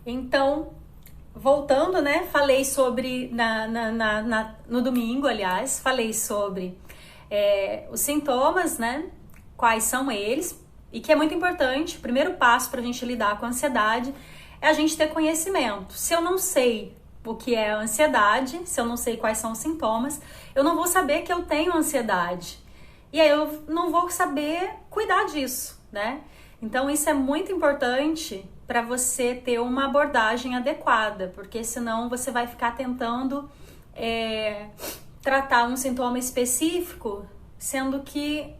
Então, voltando, né? Falei sobre, no domingo, aliás, falei sobre os sintomas, né? Quais são eles, e que é muito importante. O primeiro passo para a gente lidar com a ansiedade é a gente ter conhecimento. Se eu não sei o que é a ansiedade, se eu não sei quais são os sintomas, eu não vou saber que eu tenho ansiedade. E aí eu não vou saber cuidar disso, né? Então isso é muito importante para você ter uma abordagem adequada, porque senão você vai ficar tentando tratar um sintoma específico, sendo que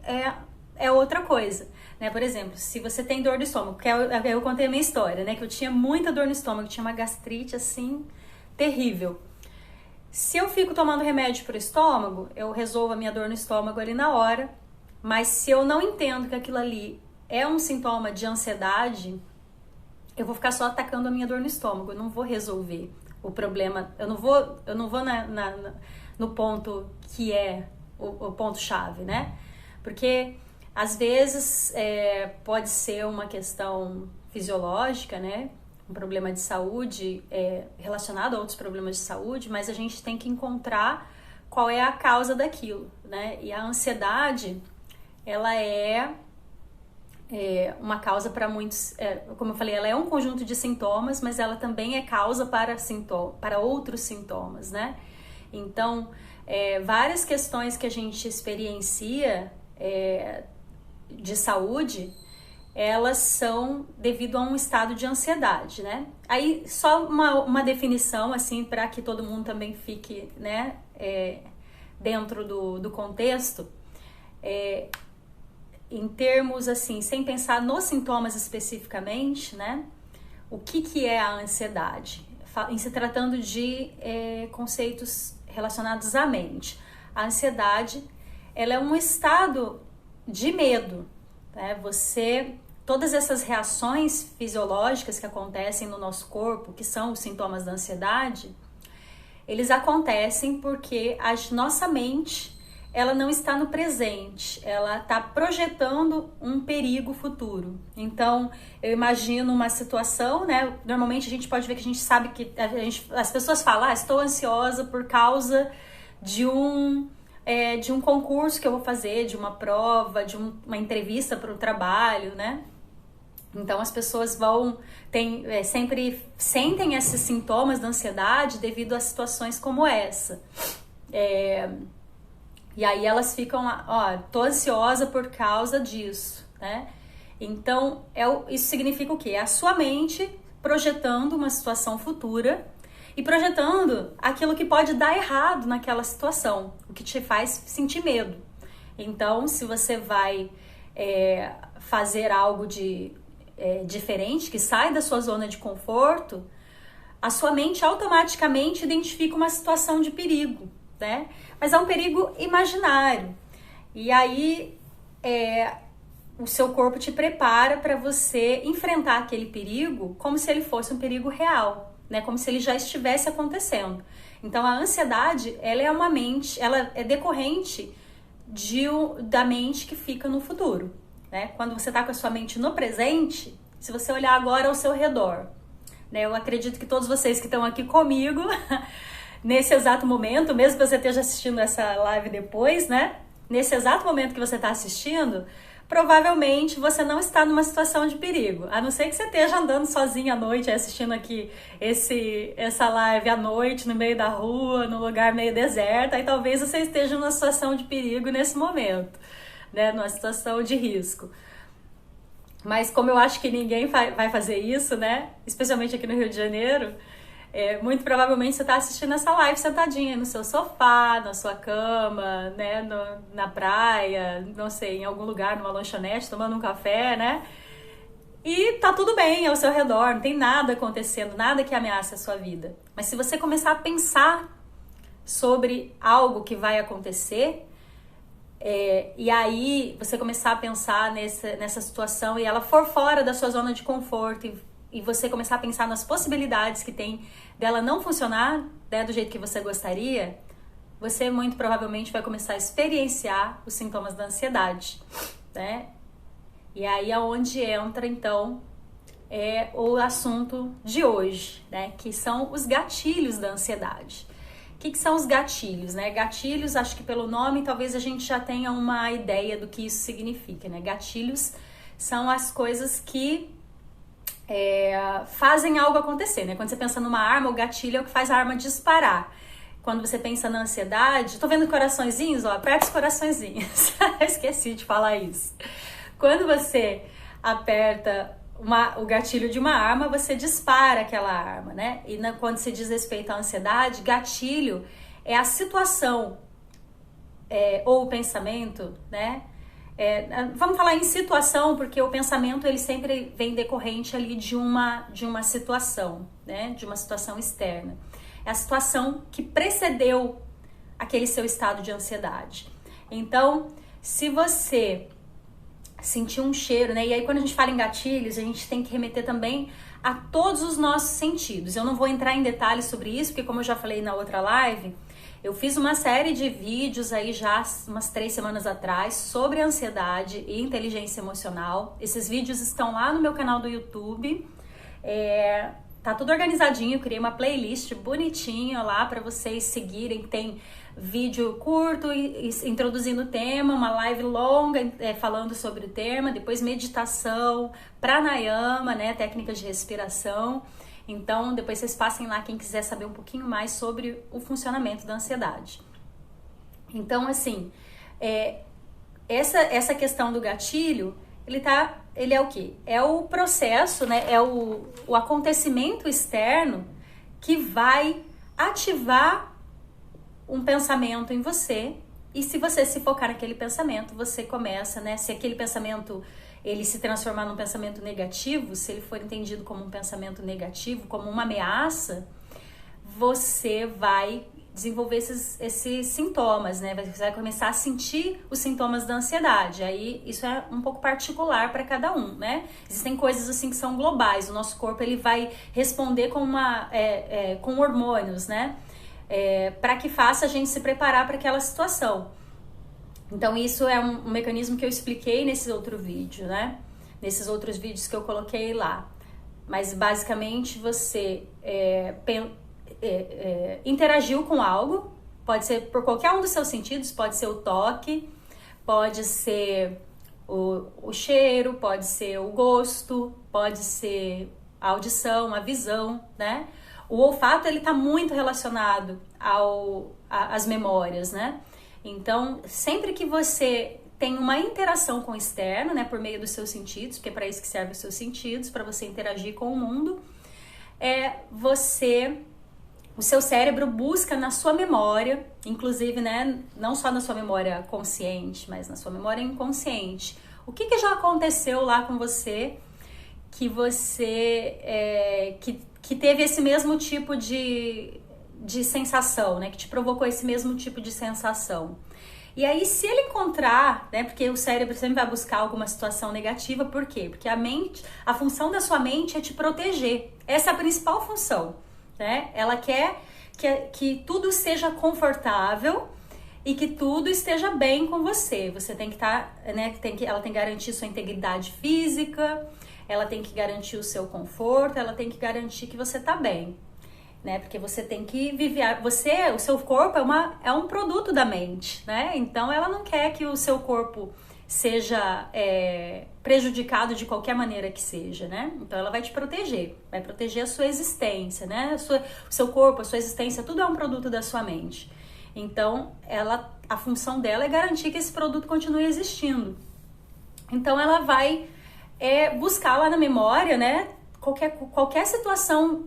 é outra coisa, né? Por exemplo, se você tem dor no estômago, porque eu contei a minha história, né? Que eu tinha muita dor no estômago, tinha uma gastrite assim terrível. Se eu fico tomando remédio para o estômago, eu resolvo a minha dor no estômago ali na hora, mas se eu não entendo que aquilo ali é um sintoma de ansiedade, eu vou ficar só atacando a minha dor no estômago, eu não vou resolver o problema, eu não vou no ponto que é o ponto-chave, né? Porque às vezes pode ser uma questão fisiológica, né? Um problema de saúde relacionado a outros problemas de saúde, mas a gente tem que encontrar qual é a causa daquilo, né? E a ansiedade, ela é uma causa para muitos, como eu falei, ela é um conjunto de sintomas, mas ela também é causa para outros sintomas, né? Então, várias questões que a gente experiencia de saúde, elas são devido a um estado de ansiedade, né? Aí, só uma definição, assim, para que todo mundo também fique, né, dentro do contexto, em termos, assim, sem pensar nos sintomas especificamente, né? O que é a ansiedade? Em se tratando de conceitos relacionados à mente. A ansiedade, ela é um estado de medo, né? Todas essas reações fisiológicas que acontecem no nosso corpo, que são os sintomas da ansiedade, eles acontecem porque a nossa mente, ela não está no presente, ela está projetando um perigo futuro. Então, eu imagino uma situação, né? Normalmente a gente pode ver que a gente sabe que as pessoas falam, estou ansiosa por causa de um concurso que eu vou fazer, de uma prova, de uma entrevista para o trabalho, né? Então as pessoas sempre sentem esses sintomas da ansiedade devido a situações como essa. E aí elas ficam, tô ansiosa por causa disso, né? Então, isso significa o quê? É a sua mente projetando uma situação futura e projetando aquilo que pode dar errado naquela situação, o que te faz sentir medo. Então, se você vai fazer algo diferente, que sai da sua zona de conforto, a sua mente automaticamente identifica uma situação de perigo, né? Mas é um perigo imaginário. E aí o seu corpo te prepara para você enfrentar aquele perigo como se ele fosse um perigo real, né? Como se ele já estivesse acontecendo. Então a ansiedade, ela é decorrente da mente que fica no futuro, né? Quando você está com a sua mente no presente, se você olhar agora ao seu redor, né? Eu acredito que todos vocês que estão aqui comigo nesse exato momento, mesmo que você esteja assistindo essa live depois, né? Nesse exato momento que você está assistindo, provavelmente você não está numa situação de perigo. A não ser que você esteja andando sozinho à noite, assistindo aqui essa live à noite, no meio da rua, num lugar meio deserto, aí talvez você esteja numa situação de perigo nesse momento, né? Numa situação de risco. Mas como eu acho que ninguém vai fazer isso, né? Especialmente aqui no Rio de Janeiro, muito provavelmente você está assistindo essa live sentadinha no seu sofá, na sua cama, né, na praia, não sei, em algum lugar, numa lanchonete, tomando um café, né? E tá tudo bem ao seu redor, não tem nada acontecendo, nada que ameace a sua vida. Mas se você começar a pensar sobre algo que vai acontecer, e aí você começar a pensar nessa situação e ela for fora da sua zona de conforto e você começar a pensar nas possibilidades que tem dela não funcionar, né, do jeito que você gostaria, você muito provavelmente vai começar a experienciar os sintomas da ansiedade, né? E aí é onde entra, então, é o assunto de hoje, né? Que são os gatilhos da ansiedade. O que são os gatilhos, né? Gatilhos, acho que pelo nome, talvez a gente já tenha uma ideia do que isso significa, né? Gatilhos são as coisas que fazem algo acontecer, né? Quando você pensa numa arma, o gatilho é o que faz a arma disparar. Quando você pensa na ansiedade, tô vendo coraçõezinhos, ó, aperta os coraçõezinhos. Esqueci de falar isso. Quando você aperta o gatilho de uma arma, você dispara aquela arma, né? E quando se diz respeito à ansiedade, gatilho é a situação ou o pensamento, né? Vamos falar em situação, porque o pensamento ele sempre vem decorrente ali de uma situação, né? De uma situação externa. É a situação que precedeu aquele seu estado de ansiedade. Então, se você sentir um cheiro, né? E aí quando a gente fala em gatilhos, a gente tem que remeter também a todos os nossos sentidos. Eu não vou entrar em detalhes sobre isso, porque como eu já falei na outra live, eu fiz uma série de vídeos aí já umas 3 semanas atrás sobre ansiedade e inteligência emocional. Esses vídeos estão lá no meu canal do YouTube. Tá tudo organizadinho, eu criei uma playlist bonitinha lá para vocês seguirem. Tem vídeo curto introduzindo o tema, uma live longa falando sobre o tema, depois meditação, pranayama, né, técnicas de respiração. Então, depois vocês passem lá quem quiser saber um pouquinho mais sobre o funcionamento da ansiedade. Então, assim, essa questão do gatilho, ele é o quê? É o processo, né? É o acontecimento externo que vai ativar um pensamento em você. E se você se focar naquele pensamento, você começa, né? Se aquele pensamento ele se transformar num pensamento negativo, se ele for entendido como um pensamento negativo, como uma ameaça, você vai desenvolver esses sintomas, né? Você vai começar a sentir os sintomas da ansiedade. Aí isso é um pouco particular para cada um, né? Existem coisas assim que são globais. O nosso corpo ele vai responder com hormônios, né? Para que faça a gente se preparar para aquela situação. Então isso é um mecanismo que eu expliquei nesse outro vídeo, né? Nesses outros vídeos que eu coloquei lá. Mas basicamente você interagiu com algo, pode ser por qualquer um dos seus sentidos, pode ser o toque, pode ser o cheiro, pode ser o gosto, pode ser a audição, a visão, né? O olfato ele está muito relacionado às memórias, né? Então, sempre que você tem uma interação com o externo, né, por meio dos seus sentidos, porque é para isso que servem os seus sentidos, para você interagir com o mundo, o seu cérebro busca na sua memória, inclusive, né, não só na sua memória consciente, mas na sua memória inconsciente. O que já aconteceu lá com você que que teve esse mesmo tipo de sensação, né? Que te provocou esse mesmo tipo de sensação. E aí, se ele encontrar, né? Porque o cérebro sempre vai buscar alguma situação negativa, por quê? Porque a função da sua mente é te proteger. Essa é a principal função, né? Ela quer que tudo seja confortável e que tudo esteja bem com você. Você tem que estar, né? Ela tem que garantir sua integridade física, ela tem que garantir o seu conforto, ela tem que garantir que você tá bem, né? Porque você tem que viver, o seu corpo é um produto da mente, né? Então ela não quer que o seu corpo seja prejudicado de qualquer maneira que seja, né? Então ela vai te proteger, vai proteger a sua existência, né? O seu corpo, a sua existência, tudo é um produto da sua mente. Então a função dela é garantir que esse produto continue existindo. Então ela vai buscar lá na memória, né? Qualquer situação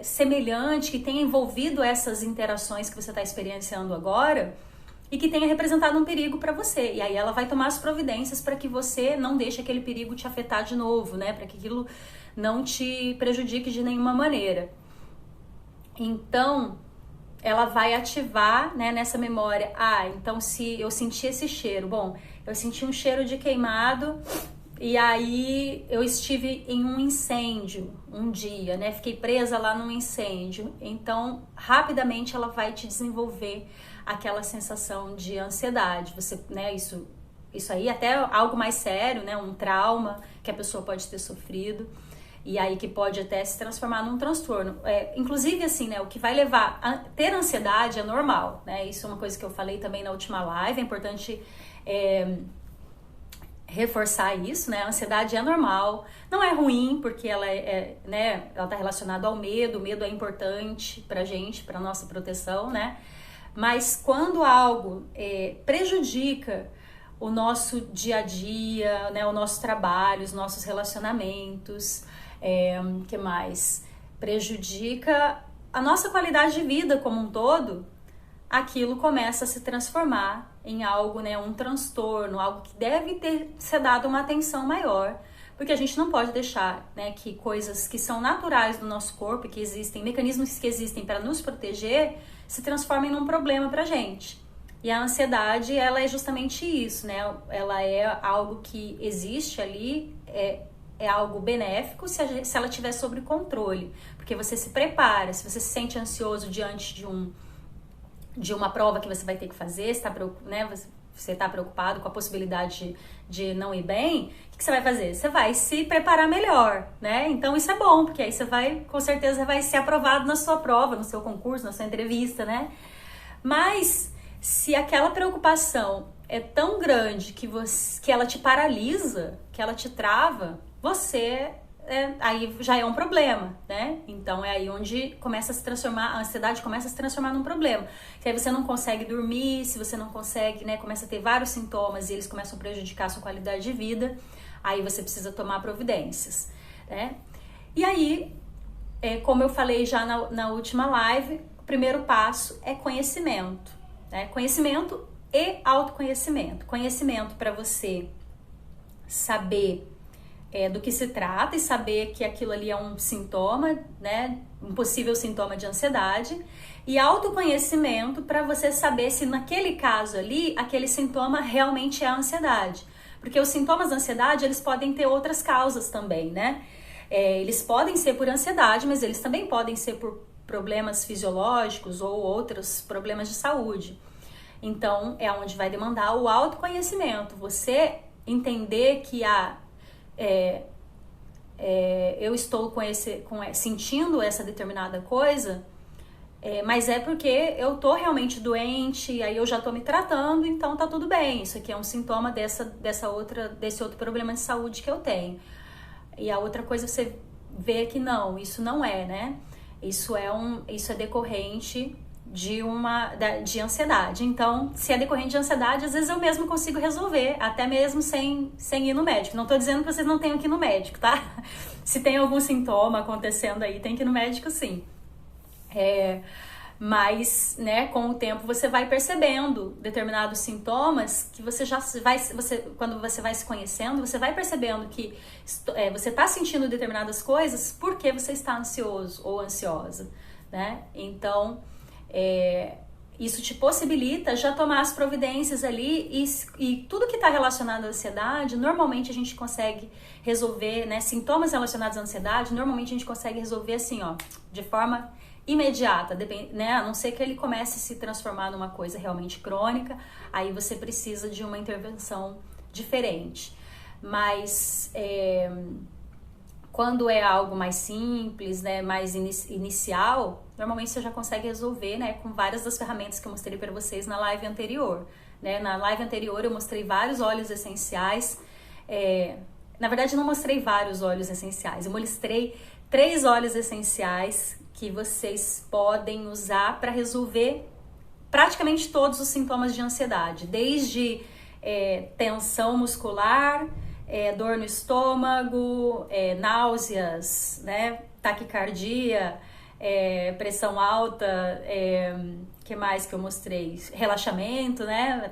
semelhante que tenha envolvido essas interações que você está experienciando agora e que tenha representado um perigo para você. E aí ela vai tomar as providências para que você não deixe aquele perigo te afetar de novo, né? Para que aquilo não te prejudique de nenhuma maneira. Então, ela vai ativar, né, nessa memória. Então se eu senti esse cheiro, bom, eu senti um cheiro de queimado e aí eu estive em um incêndio um dia, né? Fiquei presa lá num incêndio. Então, rapidamente ela vai te desenvolver aquela sensação de ansiedade. Você, né, isso aí até algo mais sério, né? Um trauma que a pessoa pode ter sofrido. E aí que pode até se transformar num transtorno. Inclusive, assim, né, o que vai levar a ter ansiedade é normal, né? Isso é uma coisa que eu falei também na última live, é importante reforçar isso, né? A ansiedade é normal, não é ruim, porque ela né, ela tá relacionada ao medo. O medo é importante pra gente, pra nossa proteção, né? Mas quando algo prejudica o nosso dia a dia, né, o nosso trabalho, os nossos relacionamentos, que mais? Prejudica a nossa qualidade de vida como um todo, aquilo começa a se transformar em algo, né, um transtorno, algo que deve ser dado uma atenção maior, porque a gente não pode deixar, né, que coisas que são naturais do nosso corpo, que existem, mecanismos que existem para nos proteger, se transformem num problema pra gente. E a ansiedade, ela é justamente isso, né? Ela é algo que existe ali, é algo benéfico se ela estiver sob controle, porque você se prepara, se você se sente ansioso diante de uma prova que você vai ter que fazer, você está preocupado com a possibilidade de não ir bem, o que você vai fazer? Você vai se preparar melhor, né? Então isso é bom, porque aí você com certeza vai ser aprovado na sua prova, no seu concurso, na sua entrevista, né? Mas se aquela preocupação é tão grande que ela te paralisa, que ela te trava, aí já é um problema, né? Então é aí onde começa a se transformar, a ansiedade começa a se transformar num problema. Que aí você não consegue dormir, se você não consegue, né, começa a ter vários sintomas e eles começam a prejudicar a sua qualidade de vida, aí você precisa tomar providências, né? E aí, como eu falei já na última live, o primeiro passo é conhecimento, né? Conhecimento e autoconhecimento. Conhecimento para você saber do que se trata e saber que aquilo ali é um sintoma, né, um possível sintoma de ansiedade, e autoconhecimento para você saber se naquele caso ali, aquele sintoma realmente é a ansiedade. Porque os sintomas da ansiedade, eles podem ter outras causas também, né? Eles podem ser por ansiedade, mas eles também podem ser por problemas fisiológicos ou outros problemas de saúde. Então, é onde vai demandar o autoconhecimento. Você entender que eu estou sentindo essa determinada coisa, mas é porque eu tô realmente doente, aí eu já tô me tratando, então tá tudo bem. Isso aqui é um sintoma desse outro problema de saúde que eu tenho. E a outra coisa você vê que não, isso não é, né? Isso é decorrente de ansiedade. Então, se é decorrente de ansiedade, às vezes eu mesmo consigo resolver, até mesmo sem ir no médico. Não tô dizendo que vocês não tenham que ir no médico, tá? Se tem algum sintoma acontecendo aí, tem que ir no médico, sim. Mas, né, com o tempo você vai percebendo determinados sintomas que quando você vai se conhecendo, você vai percebendo que você está sentindo determinadas coisas porque você está ansioso ou ansiosa, né? Então, isso te possibilita já tomar as providências ali e tudo que está relacionado à ansiedade, normalmente a gente consegue resolver, né? Sintomas relacionados à ansiedade, normalmente a gente consegue resolver assim, ó, de forma imediata, né? A não ser que ele comece a se transformar numa coisa realmente crônica, aí você precisa de uma intervenção diferente. Mas quando é algo mais simples, né, mais inicial, normalmente você já consegue resolver, né, com várias das ferramentas que eu mostrei para vocês na live anterior, né? Na live anterior eu mostrei vários óleos essenciais, na verdade não mostrei vários óleos essenciais, eu mostrei 3 óleos essenciais que vocês podem usar para resolver praticamente todos os sintomas de ansiedade, desde tensão muscular, dor no estômago, náuseas, né, taquicardia, pressão alta, que mais que eu mostrei? Relaxamento, né,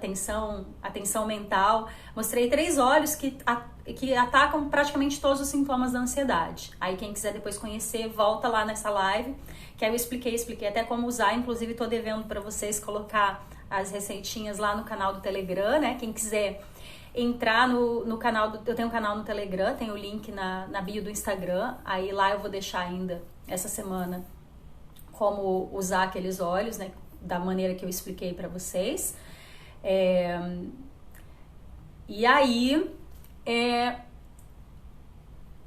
atenção mental. Mostrei 3 óleos que atacam praticamente todos os sintomas da ansiedade. Aí quem quiser depois conhecer, volta lá nessa live, que aí eu expliquei até como usar. Inclusive tô devendo para vocês colocar as receitinhas lá no canal do Telegram, né? Quem quiser entrar no canal, eu tenho um canal no Telegram, tem o link na bio do Instagram, aí lá eu vou deixar ainda essa semana como usar aqueles óleos, né, da maneira que eu expliquei para vocês. E aí,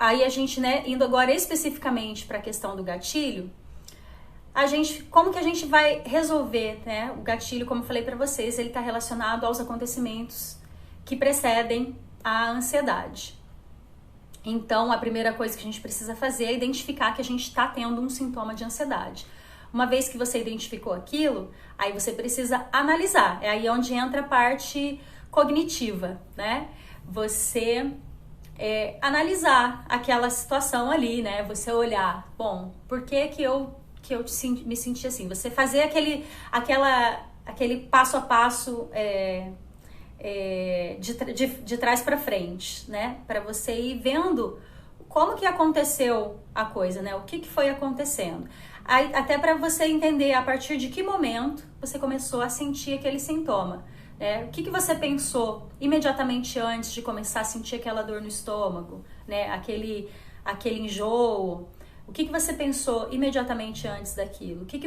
aí a gente, né, indo agora especificamente para a questão do gatilho, como que a gente vai resolver, né? O gatilho, como eu falei para vocês, ele está relacionado aos acontecimentos que precedem a ansiedade. Então, a primeira coisa que a gente precisa fazer é identificar que a gente está tendo um sintoma de ansiedade. Uma vez que você identificou aquilo, aí você precisa analisar. É aí onde entra a parte cognitiva, né? Você analisar aquela situação ali, né? Você olhar, bom, por que eu me senti assim? Você fazer aquele passo a passo de trás para frente, né? Para você ir vendo como que aconteceu a coisa, né? O que foi acontecendo. Aí, até para você entender a partir de que momento você começou a sentir aquele sintoma. O que você pensou imediatamente antes de começar a sentir aquela dor no estômago, né? Aquele enjoo. O que você pensou imediatamente antes daquilo? O que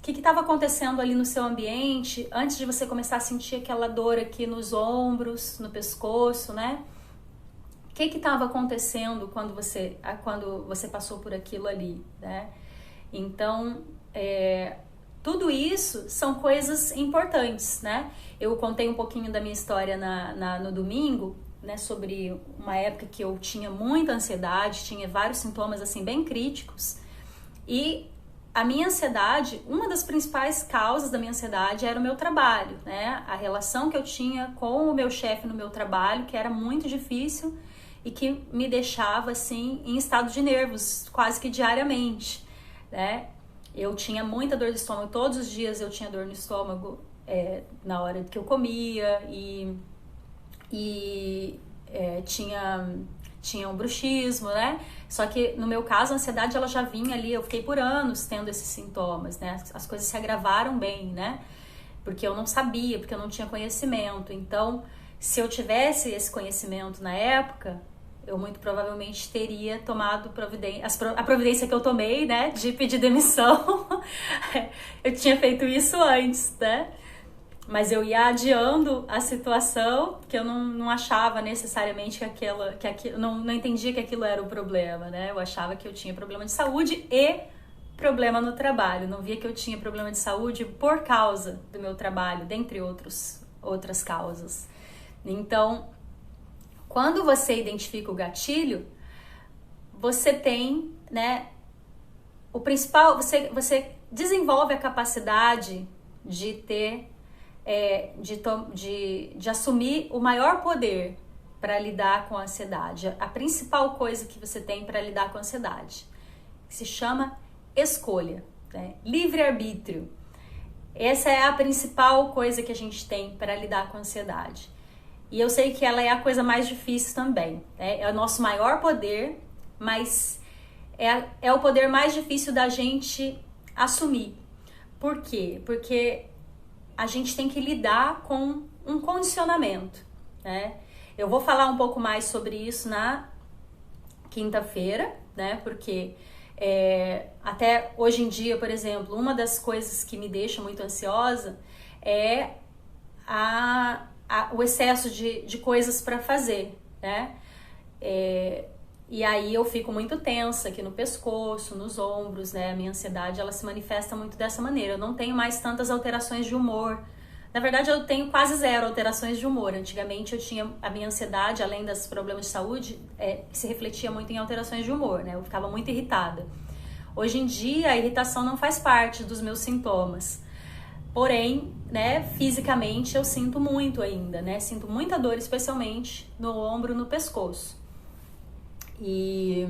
estava acontecendo ali no seu ambiente antes de você começar a sentir aquela dor aqui nos ombros, no pescoço, né? O que estava acontecendo quando você passou por aquilo ali, né? Então, tudo isso são coisas importantes, né? Eu contei um pouquinho da minha história no domingo, né, sobre uma época que eu tinha muita ansiedade, tinha vários sintomas assim bem críticos, e a minha ansiedade, uma das principais causas da minha ansiedade era o meu trabalho, né? A relação que eu tinha com o meu chefe no meu trabalho, que era muito difícil e que me deixava assim em estado de nervos quase que diariamente, né? Eu tinha muita dor de estômago, todos os dias eu tinha dor no estômago na hora que eu comia e tinha um bruxismo, né? Só que no meu caso a ansiedade ela já vinha ali, eu fiquei por anos tendo esses sintomas, né? As coisas se agravaram bem, né? Porque eu não sabia, porque eu não tinha conhecimento. Então, se eu tivesse esse conhecimento na época, eu muito provavelmente teria tomado a providência que eu tomei, né? De pedir demissão. Eu tinha feito isso antes, né? Mas eu ia adiando a situação, que eu não achava necessariamente não entendia que aquilo era o problema, né? Eu achava que eu tinha problema de saúde e problema no trabalho. Não via que eu tinha problema de saúde por causa do meu trabalho, dentre outras causas. Então, quando você identifica o gatilho, você tem, né? O principal, você desenvolve a capacidade de ter de assumir o maior poder para lidar com a ansiedade. A principal coisa que você tem para lidar com a ansiedade se chama escolha, né? Livre-arbítrio. Essa é a principal coisa que a gente tem para lidar com a ansiedade. E eu sei que ela é a coisa mais difícil também, né? É o nosso maior poder, mas é o poder mais difícil da gente assumir. Por quê? Porque a gente tem que lidar com um condicionamento, né? Eu vou falar um pouco mais sobre isso na quinta-feira, né? Porque até hoje em dia, por exemplo, uma das coisas que me deixa muito ansiosa é o excesso de coisas para fazer, né? E aí eu fico muito tensa aqui no pescoço, nos ombros, né? A minha ansiedade, ela se manifesta muito dessa maneira. Eu não tenho mais tantas alterações de humor. Na verdade, eu tenho quase zero alterações de humor. Antigamente, eu tinha a minha ansiedade, além dos problemas de saúde, se refletia muito em alterações de humor, né? Eu ficava muito irritada. Hoje em dia, a irritação não faz parte dos meus sintomas. Porém, né, fisicamente, eu sinto muito ainda, né? Sinto muita dor, especialmente no ombro, no pescoço. E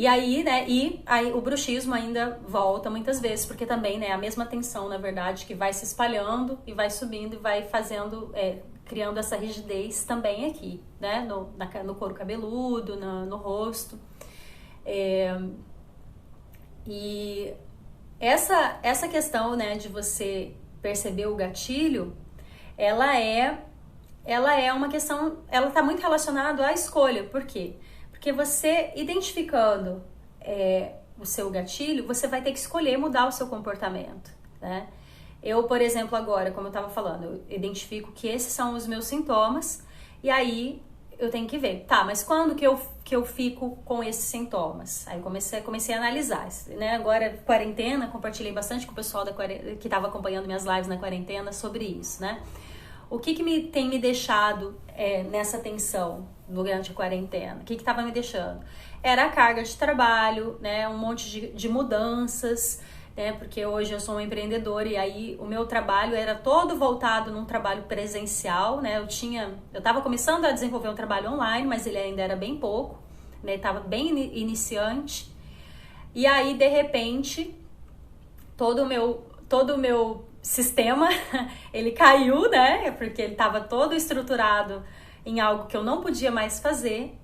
aí, né, aí o bruxismo ainda volta muitas vezes, porque também, né, a mesma tensão, na verdade, que vai se espalhando e vai subindo e vai fazendo, criando essa rigidez também aqui, né, no couro cabeludo, no rosto. E essa questão, né, de você perceber o gatilho, ela é uma questão, ela está muito relacionada à escolha. Por quê? Porque você identificando o seu gatilho, você vai ter que escolher mudar o seu comportamento, né? Eu, por exemplo, agora, como eu estava falando, eu identifico que esses são os meus sintomas e aí eu tenho que ver, tá, mas quando que eu fico com esses sintomas? Aí eu comecei a analisar, né? Agora, quarentena, compartilhei bastante com o pessoal que estava acompanhando minhas lives na quarentena sobre isso, né? O que tem me deixado nessa tensão durante a quarentena? O que estava me deixando? Era a carga de trabalho, né? Um monte de mudanças, né? Porque hoje eu sou uma empreendedora e aí o meu trabalho era todo voltado num trabalho presencial, né? Eu estava começando a desenvolver um trabalho online, mas ele ainda era bem pouco, né? Estava bem iniciante. E aí, de repente, todo o meu sistema, ele caiu, né? Porque ele estava todo estruturado em algo que eu não podia mais fazer.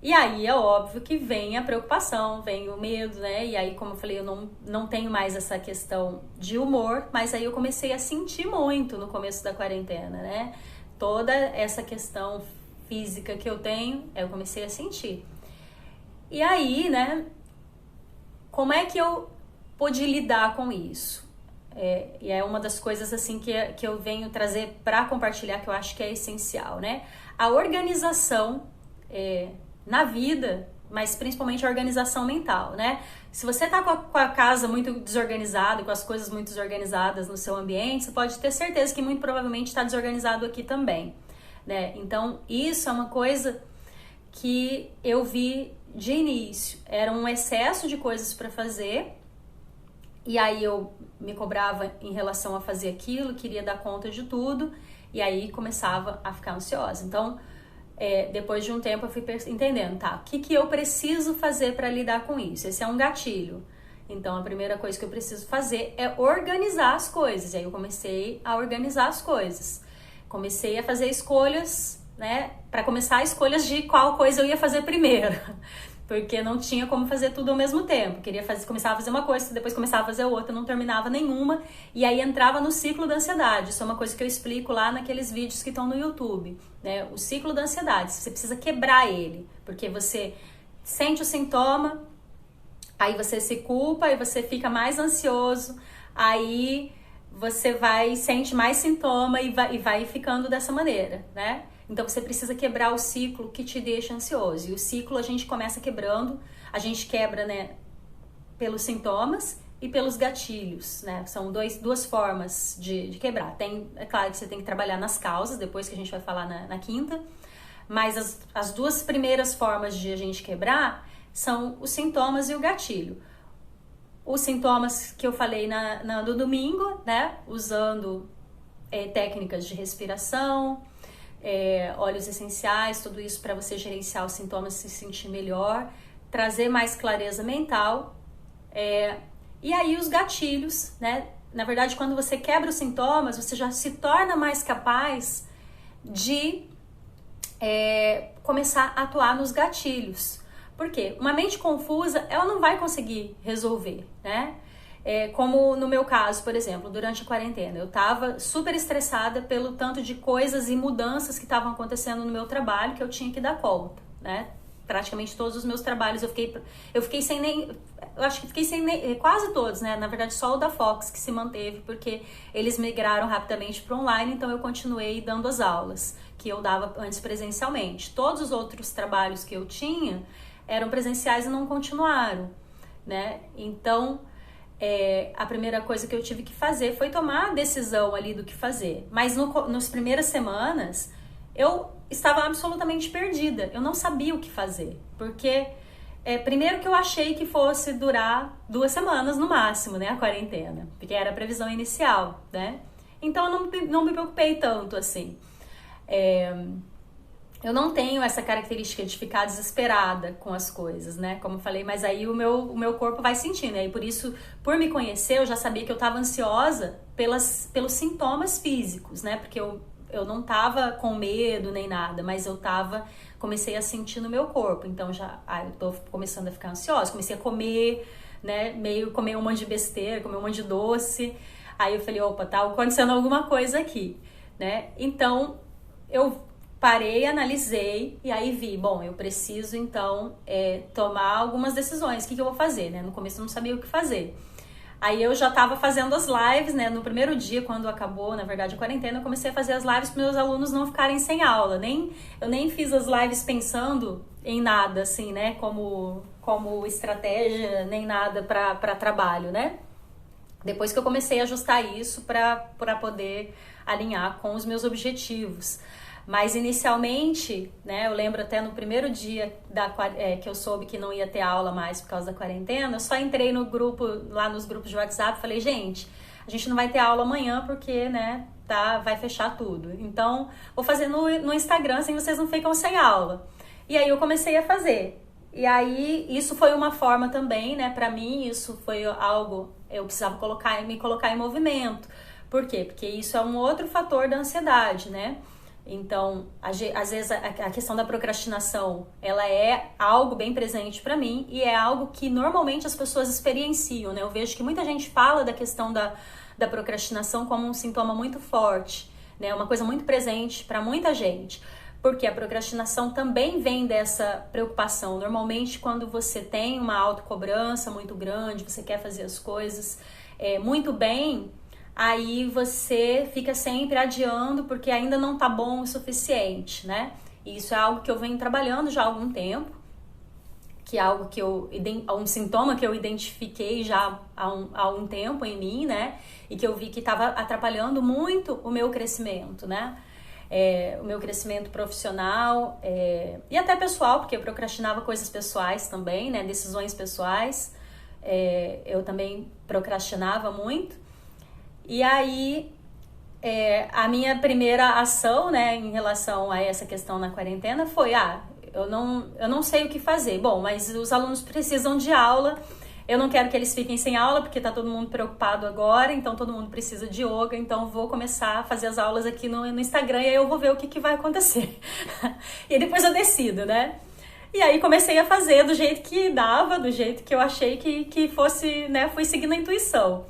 E aí é óbvio que vem a preocupação, vem o medo, né? E aí, como eu falei, eu não tenho mais essa questão de humor, mas aí eu comecei a sentir muito no começo da quarentena, né? Toda essa questão física que eu tenho, eu comecei a sentir. E aí, né? Como é que eu pude lidar com isso? E é uma das coisas assim que eu venho trazer para compartilhar, que eu acho que é essencial, né? A organização na vida, mas principalmente a organização mental, né? Se você tá com a casa muito desorganizada, com as coisas muito desorganizadas no seu ambiente, você pode ter certeza que muito provavelmente está desorganizado aqui também, né? Então, isso é uma coisa que eu vi de início. Era um excesso de coisas para fazer, e aí eu me cobrava em relação a fazer aquilo, queria dar conta de tudo, e aí começava a ficar ansiosa. Então, depois de um tempo eu fui entendendo, tá, o que eu preciso fazer para lidar com isso? Esse é um gatilho. Então, a primeira coisa que eu preciso fazer é organizar as coisas. E aí eu comecei a organizar as coisas. Comecei a fazer escolhas, né, para começar escolhas de qual coisa eu ia fazer primeiro. Porque não tinha como fazer tudo ao mesmo tempo. Começava a fazer uma coisa, depois começava a fazer outra, não terminava nenhuma. E aí entrava no ciclo da ansiedade. Isso é uma coisa que eu explico lá naqueles vídeos que estão no YouTube, né? O ciclo da ansiedade. Você precisa quebrar ele. Porque você sente o sintoma, aí você se culpa, aí você fica mais ansioso, aí você sente mais sintoma e vai ficando dessa maneira, né? Então você precisa quebrar o ciclo que te deixa ansioso. E o ciclo a gente começa quebrando, a gente quebra, né, pelos sintomas e pelos gatilhos, né? São duas formas de quebrar. É claro que você tem que trabalhar nas causas, depois que a gente vai falar na quinta, mas as duas primeiras formas de a gente quebrar são os sintomas e o gatilho. Os sintomas que eu falei no domingo, né? Usando técnicas de respiração, óleos essenciais, tudo isso para você gerenciar os sintomas, se sentir melhor, trazer mais clareza mental. E aí os gatilhos, né? Na verdade, quando você quebra os sintomas, você já se torna mais capaz de começar a atuar nos gatilhos. Por quê? Uma mente confusa, ela não vai conseguir resolver, né? Como no meu caso, por exemplo, durante a quarentena, eu estava super estressada pelo tanto de coisas e mudanças que estavam acontecendo no meu trabalho que eu tinha que dar conta, né? Praticamente todos os meus trabalhos eu fiquei sem nem, eu acho que fiquei sem nem, quase todos, né? Na verdade, só o da Fox que se manteve, porque eles migraram rapidamente para online, então eu continuei dando as aulas que eu dava antes presencialmente. Todos os outros trabalhos que eu tinha eram presenciais e não continuaram, né? Então, a primeira coisa que eu tive que fazer foi tomar a decisão ali do que fazer. Mas nas primeiras semanas, eu estava absolutamente perdida. Eu não sabia o que fazer. Porque, primeiro que eu achei que fosse durar 2 semanas no máximo, né? A quarentena. Porque era a previsão inicial, né? Então, eu não me preocupei tanto, assim. Eu não tenho essa característica de ficar desesperada com as coisas, né? Como eu falei, mas aí o meu corpo vai sentindo. E por isso, por me conhecer, eu já sabia que eu estava ansiosa pelos sintomas físicos, né? Porque eu não estava com medo nem nada, mas comecei a sentir no meu corpo. Então, eu tô começando a ficar ansiosa. Comecei a comer, né? Comer um monte de besteira, comer um monte de doce. Aí eu falei, opa, tá acontecendo alguma coisa aqui, né? Então, eu parei, analisei e aí vi, bom, eu preciso então tomar algumas decisões. O que eu vou fazer, né? No começo eu não sabia o que fazer. Aí eu já estava fazendo as lives, né? No primeiro dia, quando acabou, na verdade, a quarentena, eu comecei a fazer as lives para meus alunos não ficarem sem aula. Eu nem fiz as lives pensando em nada, assim, né? Como estratégia, nem nada para trabalho, né? Depois que eu comecei a ajustar isso para poder alinhar com os meus objetivos. Mas inicialmente, né, eu lembro até no primeiro dia que eu soube que não ia ter aula mais por causa da quarentena, eu só entrei no grupo, lá nos grupos de WhatsApp, e falei, gente, a gente não vai ter aula amanhã porque, né, vai fechar tudo. Então, vou fazer no Instagram, assim vocês não ficam sem aula. E aí eu comecei a fazer. E aí, isso foi uma forma também, né, pra mim, isso foi algo, eu precisava me colocar em movimento. Por quê? Porque isso é um outro fator da ansiedade, né? Então, às vezes a questão da procrastinação, ela é algo bem presente pra mim e é algo que normalmente as pessoas experienciam, né? Eu vejo que muita gente fala da questão da procrastinação como um sintoma muito forte, né? Uma coisa muito presente pra muita gente. Porque a procrastinação também vem dessa preocupação. Normalmente, quando você tem uma autocobrança muito grande, você quer fazer as coisas muito bem, aí você fica sempre adiando porque ainda não tá bom o suficiente, né? E isso é algo que eu venho trabalhando já há algum tempo, que é algo que um sintoma que eu identifiquei já há um tempo em mim, né? E que eu vi que estava atrapalhando muito o meu crescimento, né? O meu crescimento profissional e até pessoal, porque eu procrastinava coisas pessoais também, né? Decisões pessoais, eu também procrastinava muito. E aí, a minha primeira ação, né, em relação a essa questão na quarentena foi, eu não sei o que fazer. Bom, mas os alunos precisam de aula, eu não quero que eles fiquem sem aula, porque tá todo mundo preocupado agora, então todo mundo precisa de yoga, então vou começar a fazer as aulas aqui no Instagram e aí eu vou ver o que vai acontecer. E depois eu decido, né? E aí comecei a fazer do jeito que dava, do jeito que eu achei que fosse, né, fui seguindo a intuição.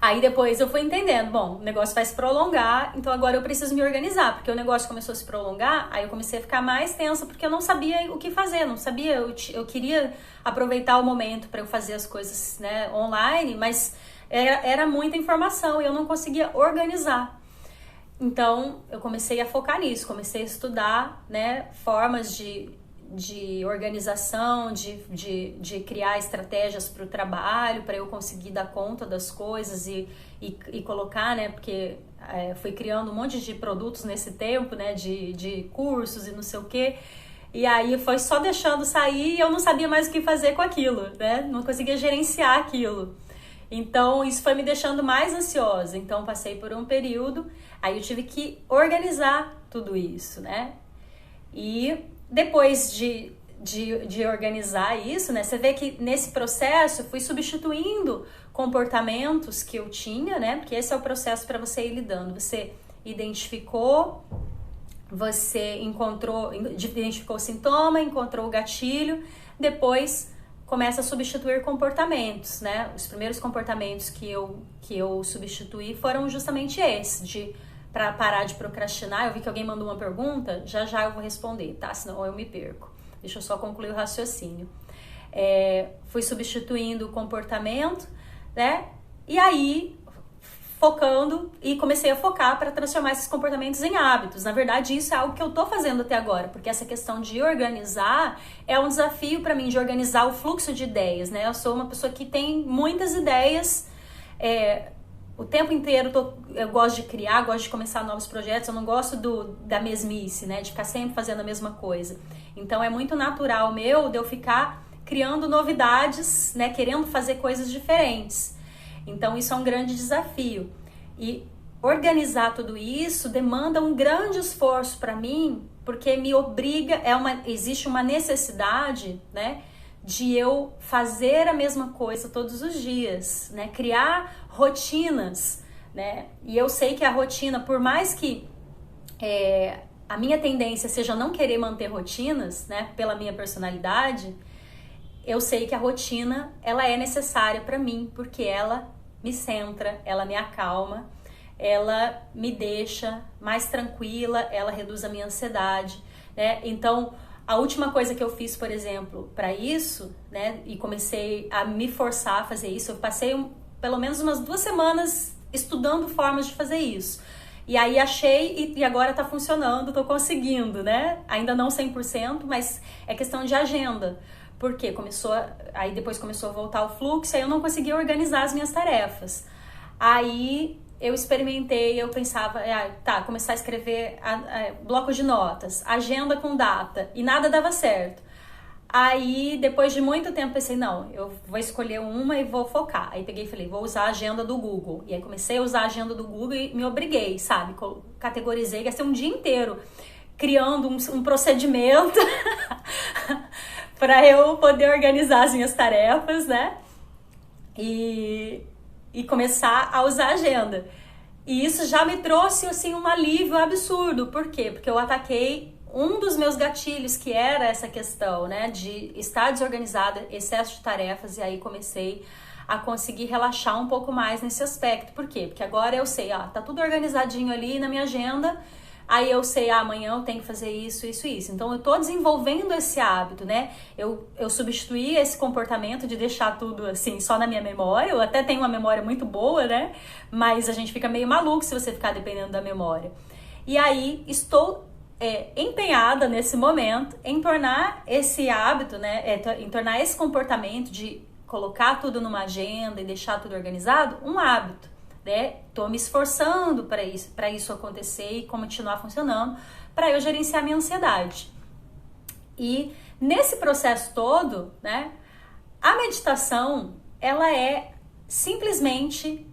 Aí depois eu fui entendendo, bom, o negócio vai se prolongar, então agora eu preciso me organizar, porque o negócio começou a se prolongar, aí eu comecei a ficar mais tensa, porque eu não sabia o que fazer, não sabia, eu queria aproveitar o momento para eu fazer as coisas, né, online, mas era muita informação e eu não conseguia organizar. Então eu comecei a focar nisso, comecei a estudar, né, formas de organização, de criar estratégias para o trabalho, para eu conseguir dar conta das coisas e colocar, né, porque fui criando um monte de produtos nesse tempo, né, de cursos e não sei o quê, e aí foi só deixando sair e eu não sabia mais o que fazer com aquilo, né, não conseguia gerenciar aquilo. Então isso foi me deixando mais ansiosa, então passei por um período, aí eu tive que organizar tudo isso, né, e depois de organizar isso, né? Você vê que nesse processo eu fui substituindo comportamentos que eu tinha, né? Porque esse é o processo para você ir lidando. Você identificou, você identificou o sintoma, encontrou o gatilho, depois começa a substituir comportamentos, né? Os primeiros comportamentos que eu substituí foram justamente esses, para parar de procrastinar. Eu vi que alguém mandou uma pergunta, já eu vou responder, tá? Senão eu me perco. Deixa eu só concluir o raciocínio. Fui substituindo o comportamento, né? E aí, focando, e comecei a focar para transformar esses comportamentos em hábitos. Na verdade, isso é algo que eu tô fazendo até agora, porque essa questão de organizar é um desafio para mim, de organizar o fluxo de ideias, né? Eu sou uma pessoa que tem muitas ideias, o tempo inteiro eu gosto de criar, gosto de começar novos projetos, eu não gosto da mesmice, né? De ficar sempre fazendo a mesma coisa. Então é muito natural meu de eu ficar criando novidades, né? Querendo fazer coisas diferentes. Então isso é um grande desafio. E organizar tudo isso demanda um grande esforço para mim, porque me obriga, existe uma necessidade, né? De eu fazer a mesma coisa todos os dias, né? Criar rotinas, né? E eu sei que a rotina, por mais que a minha tendência seja não querer manter rotinas, né? Pela minha personalidade, eu sei que a rotina, ela é necessária para mim, porque ela me centra, ela me acalma, ela me deixa mais tranquila, ela reduz a minha ansiedade, né? Então, A última coisa que eu fiz, por exemplo, para isso, né, e comecei a me forçar a fazer isso, eu passei pelo menos umas 2 semanas estudando formas de fazer isso. E aí achei e agora tá funcionando, tô conseguindo, né? Ainda não 100%, mas é questão de agenda. Porque aí depois começou a voltar o fluxo, aí eu não conseguia organizar as minhas tarefas. Aí eu experimentei, eu pensava, começar a escrever bloco de notas, agenda com data, e nada dava certo. Aí, depois de muito tempo, pensei, não, eu vou escolher uma e vou focar. Aí peguei e falei, vou usar a agenda do Google. E aí comecei a usar a agenda do Google e me obriguei, sabe? Categorizei, gastei um dia inteiro criando um procedimento para eu poder organizar as minhas tarefas, né? E começar a usar a agenda. E isso já me trouxe, assim, um alívio absurdo. Por quê? Porque eu ataquei um dos meus gatilhos, que era essa questão, né, de estar desorganizada, excesso de tarefas, e aí comecei a conseguir relaxar um pouco mais nesse aspecto. Por quê? Porque agora eu sei, tá tudo organizadinho ali na minha agenda, aí eu sei, amanhã eu tenho que fazer isso, isso, isso. Então eu tô desenvolvendo esse hábito, né? Eu substituí esse comportamento de deixar tudo assim só na minha memória. Eu até tenho uma memória muito boa, né? Mas a gente fica meio maluco se você ficar dependendo da memória. E aí estou empenhada nesse momento em tornar esse hábito, né? Em tornar esse comportamento de colocar tudo numa agenda e deixar tudo organizado um hábito. Né? Tô me esforçando para isso acontecer e continuar funcionando, para eu gerenciar minha ansiedade. E nesse processo todo, né, a meditação, ela é simplesmente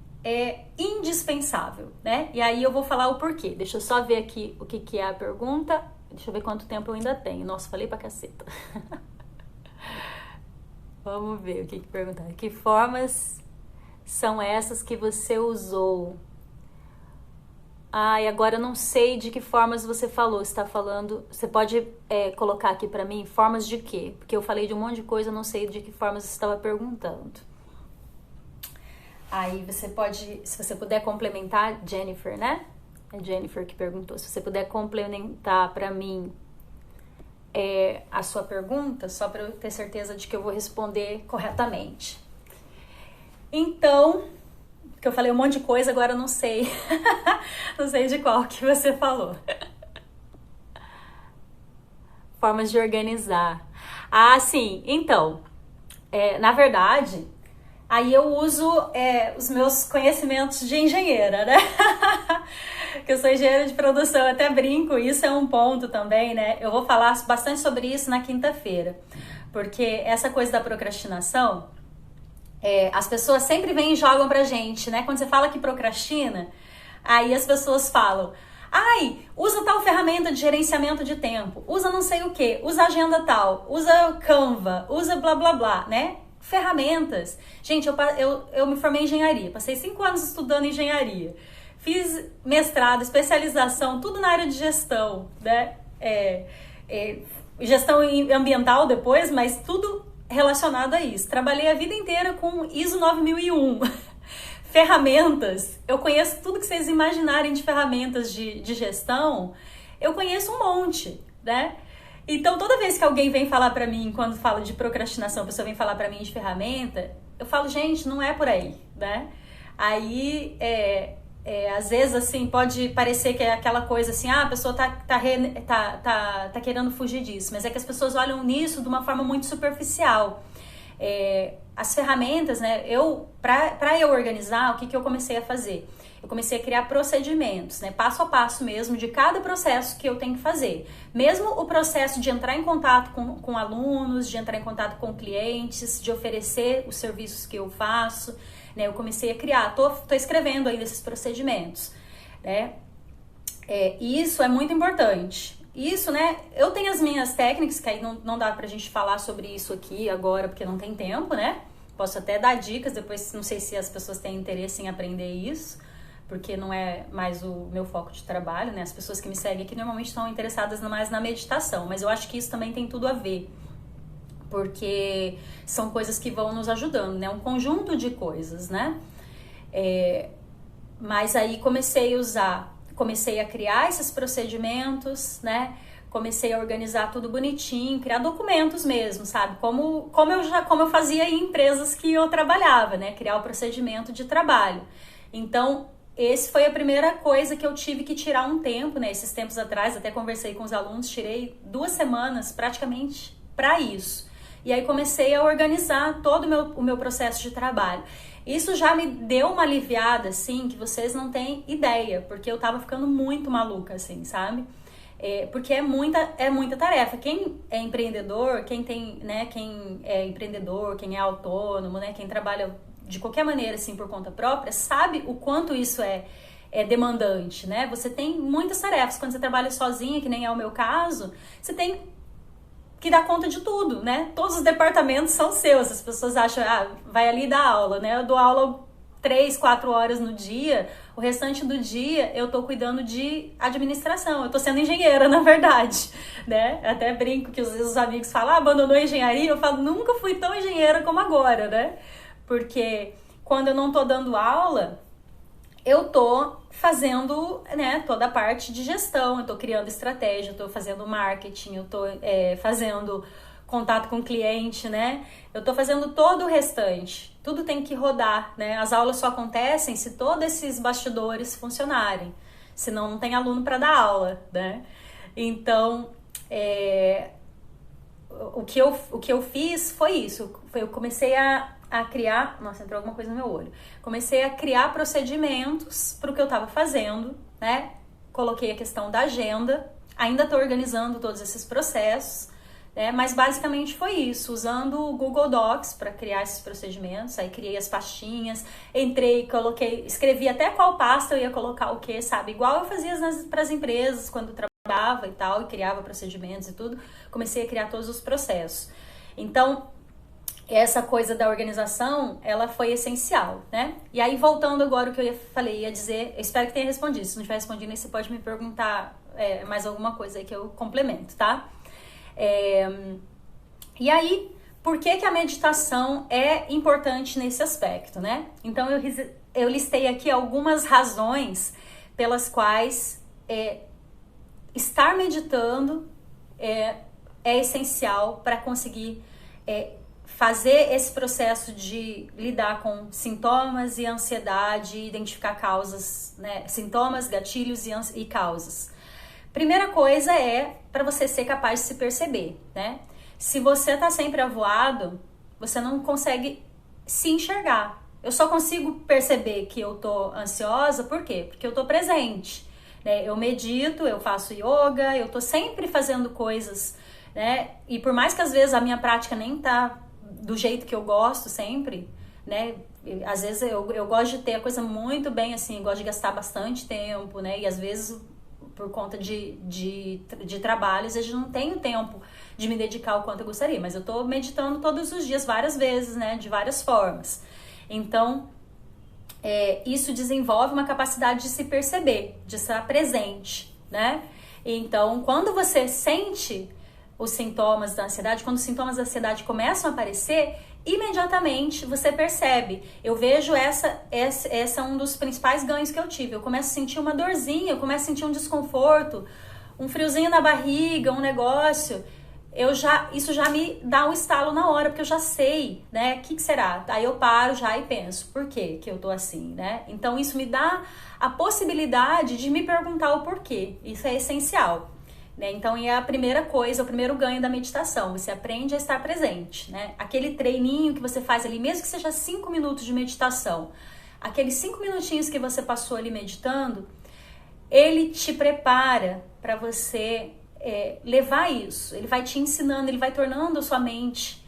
indispensável, né? E aí eu vou falar o porquê. Deixa eu só ver aqui o que é a pergunta. Deixa eu ver quanto tempo eu ainda tenho. Nossa, falei pra caceta. Vamos ver o que perguntaram. Que formas são essas que você usou? E agora eu não sei de que formas você falou. Você está falando... Você pode colocar aqui para mim formas de quê? Porque eu falei de um monte de coisa, eu não sei de que formas você estava perguntando. Aí você pode... Se você puder complementar, Jennifer, né? É Jennifer que perguntou. Se você puder complementar para mim a sua pergunta, só para eu ter certeza de que eu vou responder corretamente. Então, porque eu falei um monte de coisa, agora eu não sei. Não sei de qual que você falou. Formas de organizar. Sim. Então, na verdade, aí eu uso os meus conhecimentos de engenheira, né? Que eu sou engenheira de produção, eu até brinco, isso é um ponto também, né? Eu vou falar bastante sobre isso na quinta-feira. Porque essa coisa da procrastinação... as pessoas sempre vêm e jogam pra gente, né? Quando você fala que procrastina, aí as pessoas falam, usa tal ferramenta de gerenciamento de tempo, usa não sei o que, usa agenda tal, usa Canva, usa blá blá blá, né? Ferramentas. Gente, eu me formei em engenharia, passei 5 anos estudando engenharia, fiz mestrado, especialização, tudo na área de gestão, né? Gestão ambiental depois, mas tudo relacionado a isso. Trabalhei a vida inteira com ISO 9001. Ferramentas, eu conheço tudo que vocês imaginarem de ferramentas de gestão, eu conheço um monte, né? Então, toda vez que alguém vem falar pra mim, quando fala de procrastinação, a pessoa vem falar pra mim de ferramenta, eu falo, gente, não é por aí, né? Aí, às vezes, assim, pode parecer que é aquela coisa assim, a pessoa tá querendo fugir disso, mas é que as pessoas olham nisso de uma forma muito superficial. As ferramentas, né, pra eu organizar, o que eu comecei a fazer? Eu comecei a criar procedimentos, né, passo a passo mesmo, de cada processo que eu tenho que fazer. Mesmo o processo de entrar em contato com alunos, de entrar em contato com clientes, de oferecer os serviços que eu faço, né, eu comecei a criar, tô escrevendo ainda esses procedimentos, né, isso é muito importante. Isso, né, eu tenho as minhas técnicas, que aí não dá pra gente falar sobre isso aqui agora, porque não tem tempo, né, posso até dar dicas, depois não sei se as pessoas têm interesse em aprender isso, porque não é mais o meu foco de trabalho, né, as pessoas que me seguem aqui normalmente estão interessadas mais na meditação, mas eu acho que isso também tem tudo a ver, porque são coisas que vão nos ajudando, né? Um conjunto de coisas, né? Mas aí comecei a criar esses procedimentos, né? comecei a organizar tudo bonitinho, criar documentos mesmo, sabe? Como eu fazia em empresas que eu trabalhava, né? Criar o procedimento de trabalho. Então, esse foi a primeira coisa que eu tive que tirar um tempo, né? Esses tempos atrás, até conversei com os alunos, tirei 2 semanas praticamente para isso. E aí comecei a organizar todo o meu processo de trabalho. Isso já me deu uma aliviada, assim, que vocês não têm ideia, porque eu tava ficando muito maluca, assim, sabe? Porque é muita tarefa. Quem é empreendedor, quem é empreendedor, quem é autônomo, né? Quem trabalha de qualquer maneira, assim, por conta própria, sabe o quanto isso é demandante, né? Você tem muitas tarefas. Quando você trabalha sozinha, que nem é o meu caso, você tem que dar conta de tudo, né? Todos os departamentos são seus. As pessoas acham, vai ali dar aula, né? Eu dou aula 3, 4 horas no dia, o restante do dia eu tô cuidando de administração, eu tô sendo engenheira, na verdade, né? Até brinco que os amigos falam, abandonou a engenharia, eu falo, nunca fui tão engenheira como agora, né? Porque quando eu não tô dando aula, eu tô fazendo, né, toda a parte de gestão, eu tô criando estratégia, eu tô fazendo marketing, eu tô fazendo contato com o cliente, né? Eu tô fazendo todo o restante. Tudo tem que rodar, né? As aulas só acontecem se todos esses bastidores funcionarem. Senão não tem aluno para dar aula, né? Então, o que eu fiz foi isso. Eu comecei a criar... Nossa, entrou alguma coisa no meu olho. Comecei a criar procedimentos para o que eu estava fazendo, né? Coloquei a questão da agenda. Ainda estou organizando todos esses processos, né? Mas basicamente foi isso. Usando o Google Docs para criar esses procedimentos. Aí criei as pastinhas. Entrei, coloquei... Escrevi até qual pasta eu ia colocar o que, sabe? Igual eu fazia para as empresas quando trabalhava e tal. E criava procedimentos e tudo. Comecei a criar todos os processos. Então... essa coisa da organização, ela foi essencial, né? E aí, voltando agora o que eu ia dizer, eu espero que tenha respondido. Se não tiver respondido, aí você pode me perguntar mais alguma coisa aí que eu complemento, tá? E aí, por que a meditação é importante nesse aspecto, né? Então, eu listei aqui algumas razões pelas quais estar meditando é essencial para conseguir... fazer esse processo de lidar com sintomas e ansiedade, identificar causas, né? Sintomas, gatilhos e causas. Primeira coisa é para você ser capaz de se perceber, né? Se você tá sempre avoado, você não consegue se enxergar. Eu só consigo perceber que eu tô ansiosa, por quê? Porque eu tô presente, né? Eu medito, eu faço yoga, eu tô sempre fazendo coisas, né? E por mais que às vezes a minha prática nem tá do jeito que eu gosto sempre, né? Às vezes eu gosto de ter a coisa muito bem assim, gosto de gastar bastante tempo, né? E às vezes por conta de trabalhos, eu não tenho tempo de me dedicar o quanto eu gostaria, mas eu tô meditando todos os dias, várias vezes, né? De várias formas. Então, isso desenvolve uma capacidade de se perceber, de estar presente, né? Então, quando você sente os sintomas da ansiedade, quando os sintomas da ansiedade começam a aparecer, imediatamente você percebe. Eu vejo essa é um dos principais ganhos que eu tive. Eu começo a sentir uma dorzinha, eu começo a sentir um desconforto, um friozinho na barriga, um negócio. Isso já me dá um estalo na hora, porque eu já sei, né? O que será? Aí eu paro já e penso, por que eu tô assim, né? Então isso me dá a possibilidade de me perguntar o porquê. Isso é essencial. Né? Então, é a primeira coisa, o primeiro ganho da meditação, você aprende a estar presente, né? Aquele treininho que você faz ali, mesmo que seja 5 minutos de meditação, aqueles 5 minutinhos que você passou ali meditando, ele te prepara para você levar isso, ele vai te ensinando, ele vai tornando a sua mente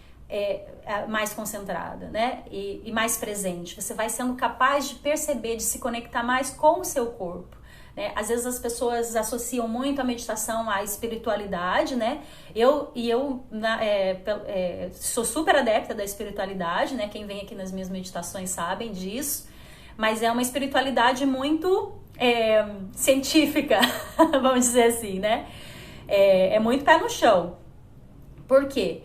mais concentrada, né? E mais presente, você vai sendo capaz de perceber, de se conectar mais com o seu corpo. Às vezes as pessoas associam muito a meditação à espiritualidade, né? Eu sou super adepta da espiritualidade, né? Quem vem aqui nas minhas meditações sabem disso, mas é uma espiritualidade muito científica, vamos dizer assim, né? É muito pé no chão. Por quê?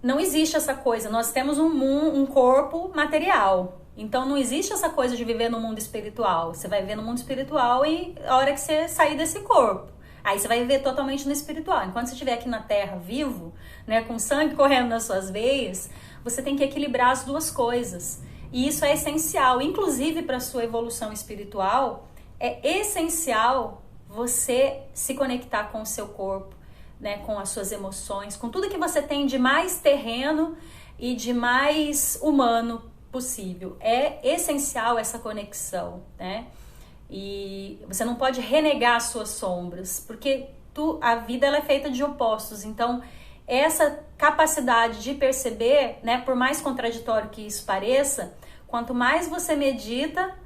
Não existe essa coisa, nós temos um corpo material. Então não existe essa coisa de viver no mundo espiritual. Você vai viver no mundo espiritual e a hora que você sair desse corpo, Aí você vai viver totalmente no espiritual. Enquanto você estiver aqui na Terra vivo, né, com sangue correndo nas suas veias, você tem que equilibrar as duas coisas. E isso é essencial, inclusive para a sua evolução espiritual, é essencial você se conectar com o seu corpo, né, com as suas emoções, com tudo que você tem de mais terreno e de mais humano possível. É essencial essa conexão, né? E você não pode renegar as suas sombras, porque a vida ela é feita de opostos. Então, essa capacidade de perceber, né, por mais contraditório que isso pareça, quanto mais você medita,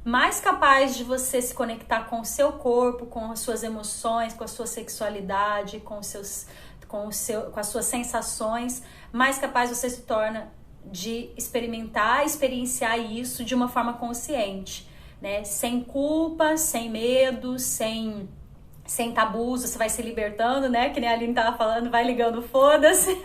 mais capaz de você se conectar com o seu corpo, com as suas emoções, com a sua sexualidade, com as suas sensações, mais capaz você se torna de experienciar isso de uma forma consciente, né? Sem culpa, sem medo, sem tabus, você vai se libertando, né? Que nem a Aline tava falando, vai ligando, foda-se.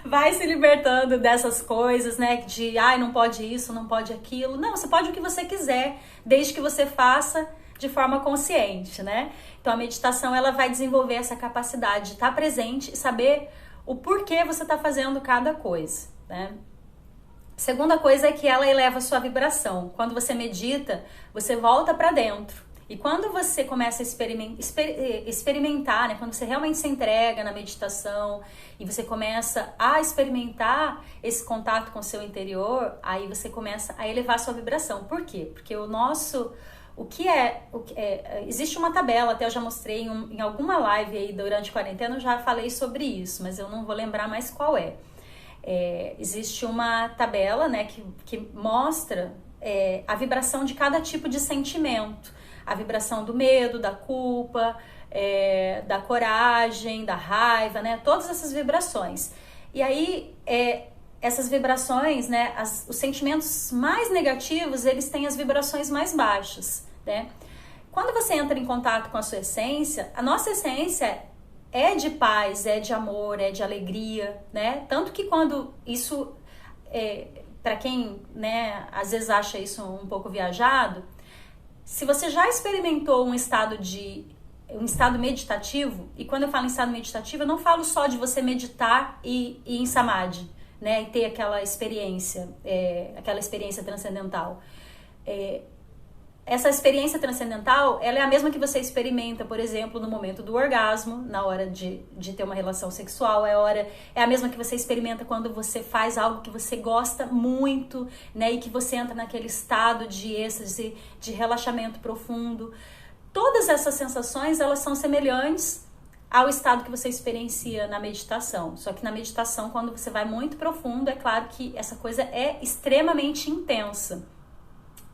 Vai se libertando dessas coisas, né? De, não pode isso, não pode aquilo. Não, você pode o que você quiser, desde que você faça de forma consciente, né? Então a meditação, ela vai desenvolver essa capacidade de estar presente e saber o porquê você está fazendo cada coisa, né? Segunda coisa é que ela eleva a sua vibração. Quando você medita, você volta para dentro. E quando você começa a experimentar, né, quando você realmente se entrega na meditação e você começa a experimentar esse contato com o seu interior, aí você começa a elevar a sua vibração. Por quê? Porque existe uma tabela, até eu já mostrei em alguma live aí durante a quarentena, eu já falei sobre isso, mas eu não vou lembrar mais qual é. Existe uma tabela, né, que mostra a vibração de cada tipo de sentimento. A vibração do medo, da culpa, da coragem, da raiva, né? Todas essas vibrações. E aí, essas vibrações, né? Os sentimentos mais negativos, eles têm as vibrações mais baixas, né? Quando você entra em contato com a sua essência, a nossa essência é de paz, é de amor, é de alegria, né? Tanto que quando isso, para quem, né, às vezes acha isso um pouco viajado, se você já experimentou um estado meditativo, e quando eu falo em estado meditativo, eu não falo só de você meditar e ir em samadhi, né, e ter aquela experiência transcendental. Essa experiência transcendental, ela é a mesma que você experimenta, por exemplo, no momento do orgasmo, na hora de ter uma relação sexual, é a mesma que você experimenta quando você faz algo que você gosta muito, né, e que você entra naquele estado de êxtase, de relaxamento profundo. Todas essas sensações, elas são semelhantes ao estado que você experiencia na meditação. Só que na meditação, quando você vai muito profundo, é claro que essa coisa é extremamente intensa.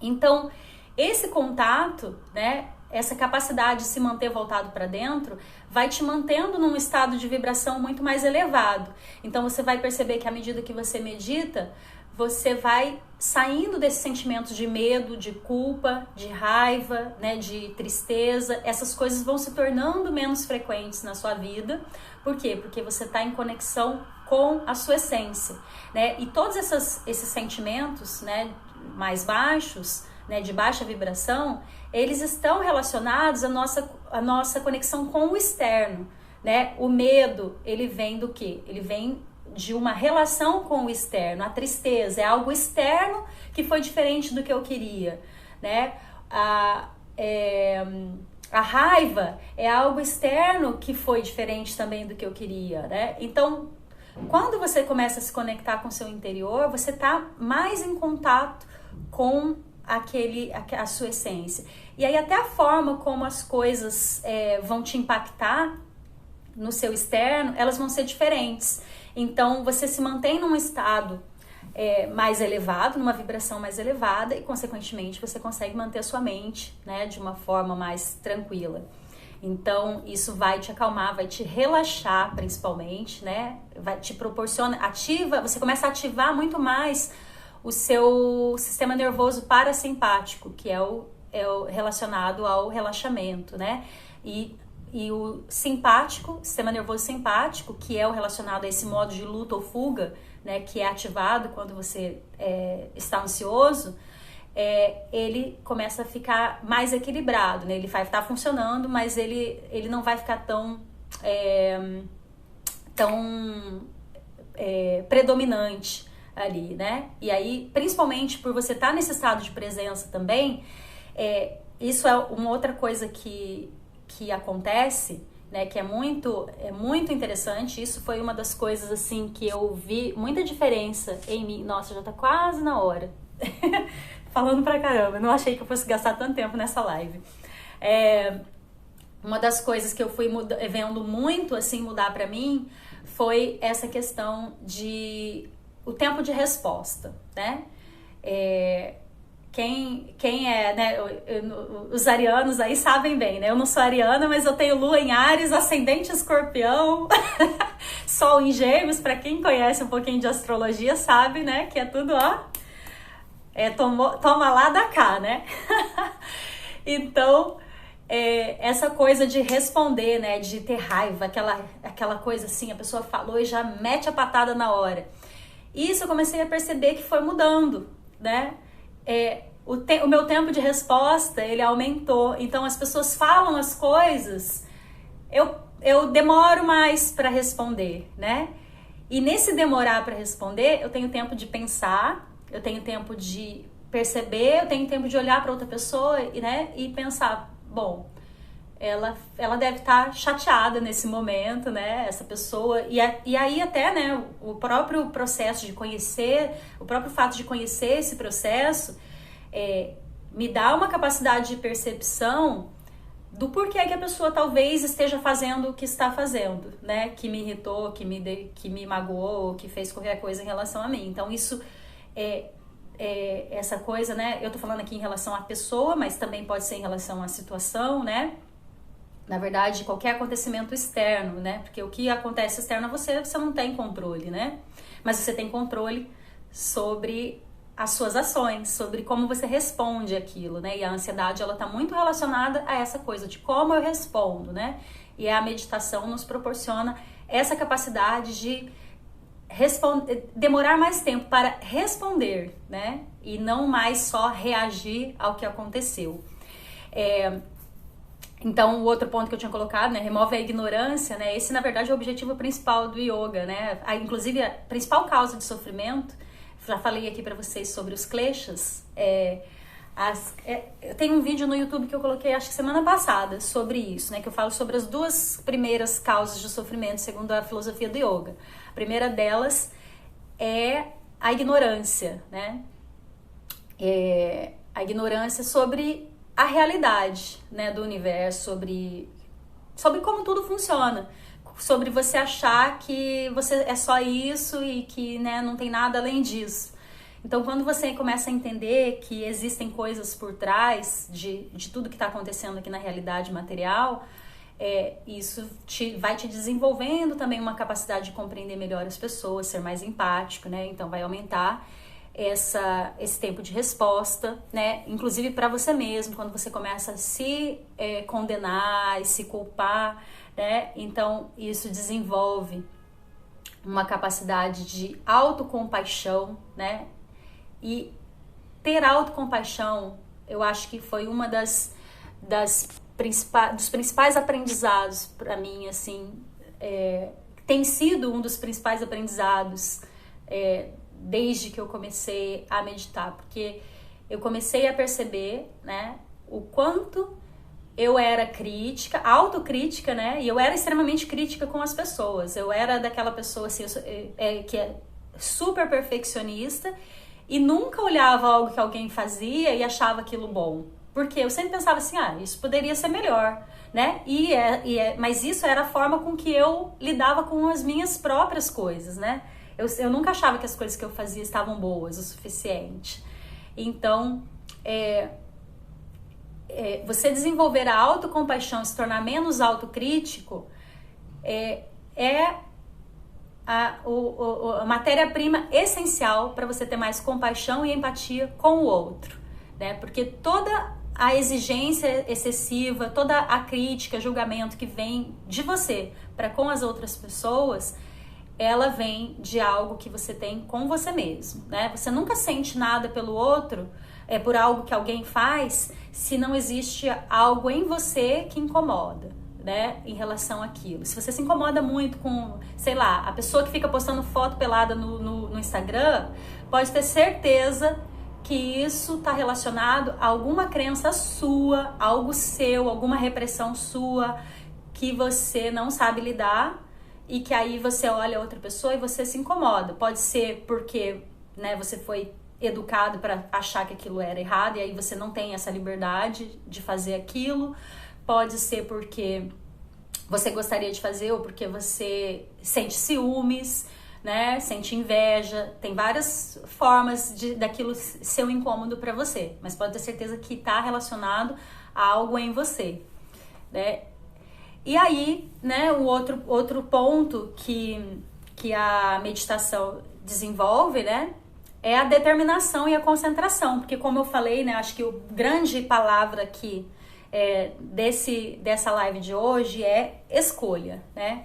Então, esse contato, né, essa capacidade de se manter voltado para dentro, vai te mantendo num estado de vibração muito mais elevado. Então você vai perceber que à medida que você medita, você vai saindo desses sentimentos de medo, de culpa, de raiva, né, de tristeza. Essas coisas vão se tornando menos frequentes na sua vida. Por quê? Porque você está em conexão com a sua essência, né? E todos esses sentimentos, né, mais baixos, né, de baixa vibração, eles estão relacionados à nossa conexão com o externo, né? O medo, ele vem do quê? Ele vem de uma relação com o externo. A tristeza é algo externo que foi diferente do que eu queria, né? A raiva é algo externo que foi diferente também do que eu queria, né? Então, quando você começa a se conectar com o seu interior, você está mais em contato com a sua essência. E aí até a forma como as coisas vão te impactar no seu externo, elas vão ser diferentes. Então você se mantém num estado mais elevado, numa vibração mais elevada, e consequentemente você consegue manter a sua mente, né, de uma forma mais tranquila. Então isso vai te acalmar, vai te relaxar principalmente, né? Vai te proporcionar, você começa a ativar muito mais o seu sistema nervoso parasimpático, que é o relacionado ao relaxamento, né? E o simpático, sistema nervoso simpático, que é o relacionado a esse modo de luta ou fuga, né? Que é ativado quando você está ansioso, ele começa a ficar mais equilibrado, né? Ele vai estar funcionando, mas ele não vai ficar tão predominante ali, né? E aí, principalmente por você estar nesse estado de presença também, isso é uma outra coisa que acontece, né? Que é muito interessante. Isso foi uma das coisas, assim, que eu vi muita diferença em mim. Nossa, já tá quase na hora. Falando pra caramba, não achei que eu fosse gastar tanto tempo nessa live. Uma das coisas que eu fui vendo muito, assim, mudar pra mim foi essa questão de o tempo de resposta, né? Quem é, né, os arianos aí sabem bem, né? Eu não sou ariana, mas eu tenho lua em Áries, ascendente escorpião, sol em gêmeos. Pra quem conhece um pouquinho de astrologia sabe, né, que é tudo, ó, toma lá da cá, né? Então, essa coisa de responder, né, de ter raiva, aquela coisa assim, a pessoa falou e já mete a patada na hora. Isso eu comecei a perceber que foi mudando, né? O meu tempo de resposta, ele aumentou. Então, as pessoas falam as coisas, eu demoro mais para responder, né? E nesse demorar para responder, eu tenho tempo de pensar, eu tenho tempo de perceber, eu tenho tempo de olhar para outra pessoa, né? E pensar, bom, ela deve estar chateada nesse momento, né? Essa pessoa. E aí até, né, o próprio processo de conhecer, o próprio fato de conhecer esse processo me dá uma capacidade de percepção do porquê que a pessoa talvez esteja fazendo o que está fazendo, né? Que me irritou, que me magoou, que fez qualquer coisa em relação a mim. Então isso essa coisa, né? Eu tô falando aqui em relação à pessoa, mas também pode ser em relação à situação, né? Na verdade, qualquer acontecimento externo, né? Porque o que acontece externo a você não tem controle, né? Mas você tem controle sobre as suas ações, sobre como você responde aquilo, né? E a ansiedade, ela tá muito relacionada a essa coisa de como eu respondo, né? E a meditação nos proporciona essa capacidade de demorar mais tempo para responder, né? E não mais só reagir ao que aconteceu. Então, o outro ponto que eu tinha colocado, né, remove a ignorância, né, esse, na verdade, é o objetivo principal do yoga, né, inclusive, a principal causa de sofrimento, já falei aqui pra vocês sobre os kleshas, eu tenho um vídeo no YouTube que eu coloquei, acho que semana passada, sobre isso, né, que eu falo sobre as duas primeiras causas de sofrimento, segundo a filosofia do yoga. A primeira delas é a ignorância, né, a ignorância sobre a realidade, né, do universo, sobre como tudo funciona, sobre você achar que você é só isso e que, né, não tem nada além disso. Então, quando você começa a entender que existem coisas por trás de tudo que está acontecendo aqui na realidade material, isso vai te desenvolvendo também uma capacidade de compreender melhor as pessoas, ser mais empático, né? Então, vai aumentar esse tempo de resposta, né? Inclusive para você mesmo, quando você começa a se condenar e se culpar, né? Então isso desenvolve uma capacidade de autocompaixão, né? E ter autocompaixão, eu acho que foi uma dos principais aprendizados para mim, assim, tem sido um dos principais aprendizados desde que eu comecei a meditar, porque eu comecei a perceber, né, o quanto eu era crítica, autocrítica, né, e eu era extremamente crítica com as pessoas. Eu era daquela pessoa assim, que é super perfeccionista e nunca olhava algo que alguém fazia e achava aquilo bom, porque eu sempre pensava assim, isso poderia ser melhor, né, mas isso era a forma com que eu lidava com as minhas próprias coisas, né. Eu nunca achava que as coisas que eu fazia estavam boas o suficiente. Então, você desenvolver a autocompaixão, se tornar menos autocrítico, a matéria-prima essencial para você ter mais compaixão e empatia com o outro, né? Porque toda a exigência excessiva, toda a crítica, julgamento que vem de você para com as outras pessoas, ela vem de algo que você tem com você mesmo, né? Você nunca sente nada pelo outro, por algo que alguém faz, se não existe algo em você que incomoda, né? Em relação àquilo. Se você se incomoda muito com, sei lá, a pessoa que fica postando foto pelada no Instagram, pode ter certeza que isso está relacionado a alguma crença sua, algo seu, alguma repressão sua, que você não sabe lidar, e que aí você olha outra pessoa e você se incomoda. Pode ser porque, né, você foi educado para achar que aquilo era errado e aí você não tem essa liberdade de fazer aquilo. Pode ser porque você gostaria de fazer ou porque você sente ciúmes, né, sente inveja. Tem várias formas daquilo ser um incômodo para você, mas pode ter certeza que está relacionado a algo em você, né? E aí, né, o outro ponto que a meditação desenvolve, né, é a determinação e a concentração, porque como eu falei, né, acho que a grande palavra aqui dessa live de hoje é escolha, né?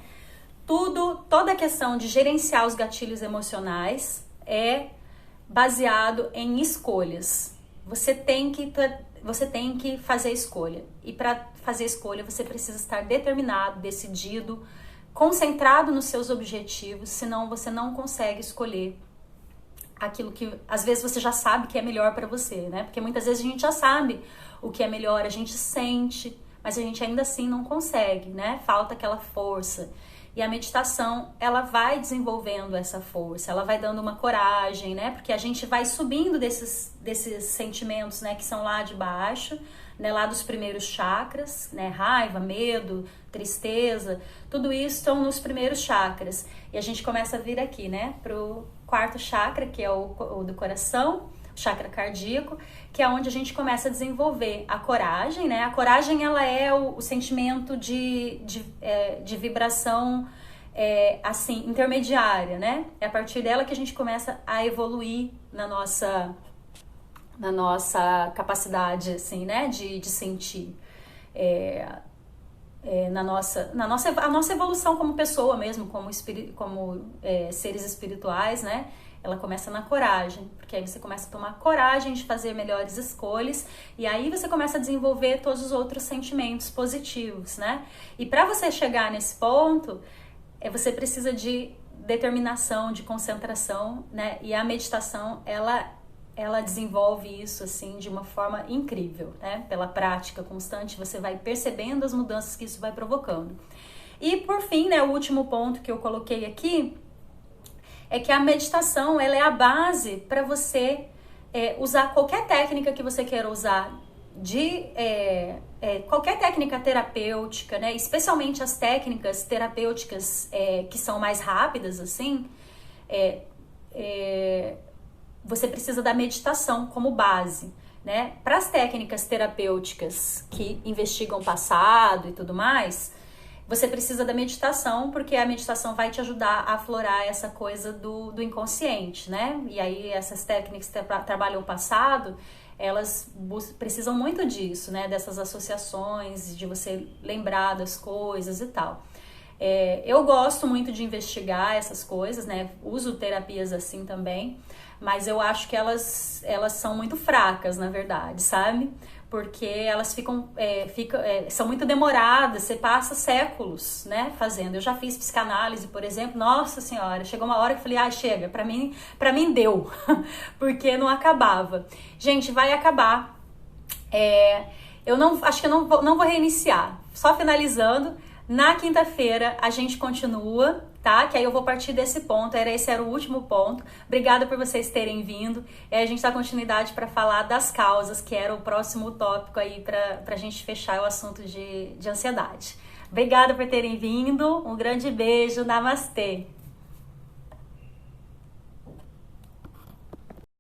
Toda a questão de gerenciar os gatilhos emocionais é baseado em escolhas. Você tem que fazer escolha. E para fazer escolha, você precisa estar determinado, decidido, concentrado nos seus objetivos, senão você não consegue escolher aquilo que às vezes você já sabe que é melhor para você, né? Porque muitas vezes a gente já sabe o que é melhor, a gente sente, mas a gente ainda assim não consegue, né? Falta aquela força. E a meditação, ela vai desenvolvendo essa força, ela vai dando uma coragem, né? Porque a gente vai subindo desses sentimentos, né? Que são lá de baixo, né? Lá dos primeiros chakras, né? Raiva, medo, tristeza, tudo isso estão nos primeiros chakras. E a gente começa a vir aqui, né? Pro quarto chakra, que é o do coração, chakra cardíaco, que é onde a gente começa a desenvolver a coragem, né? A coragem, ela é o sentimento de vibração, assim, intermediária, né? É a partir dela que a gente começa a evoluir na nossa capacidade, assim, né? De sentir. A nossa evolução como pessoa mesmo, como seres espirituais, né? Ela começa na coragem, porque aí você começa a tomar coragem de fazer melhores escolhas e aí você começa a desenvolver todos os outros sentimentos positivos, né? E para você chegar nesse ponto, você precisa de determinação, de concentração, né? E a meditação, ela desenvolve isso, assim, de uma forma incrível, né? Pela prática constante, você vai percebendo as mudanças que isso vai provocando. E por fim, né, o último ponto que eu coloquei aqui é que a meditação, ela é a base para você usar qualquer técnica que você queira usar, qualquer técnica terapêutica, né? Especialmente as técnicas terapêuticas que são mais rápidas, assim, você precisa da meditação como base, né? Para as técnicas terapêuticas que investigam o passado e tudo mais, você precisa da meditação, porque a meditação vai te ajudar a aflorar essa coisa do inconsciente, né? E aí essas técnicas que trabalham o passado, elas precisam muito disso, né? Dessas associações, de você lembrar das coisas e tal. Eu gosto muito de investigar essas coisas, né? Uso terapias assim também, mas eu acho que elas são muito fracas, na verdade, sabe? Porque elas são muito demoradas, você passa séculos, né, fazendo. Eu já fiz psicanálise, por exemplo, nossa senhora, chegou uma hora que eu falei, chega, pra mim deu, porque não acabava. Gente, vai acabar. Acho que eu não vou reiniciar, só finalizando. Na quinta-feira a gente continua, tá? Que aí eu vou partir desse ponto, esse era o último ponto. Obrigada por vocês terem vindo. A gente dá continuidade para falar das causas, que era o próximo tópico aí pra gente fechar o assunto de ansiedade. Obrigada por terem vindo, um grande beijo, namastê!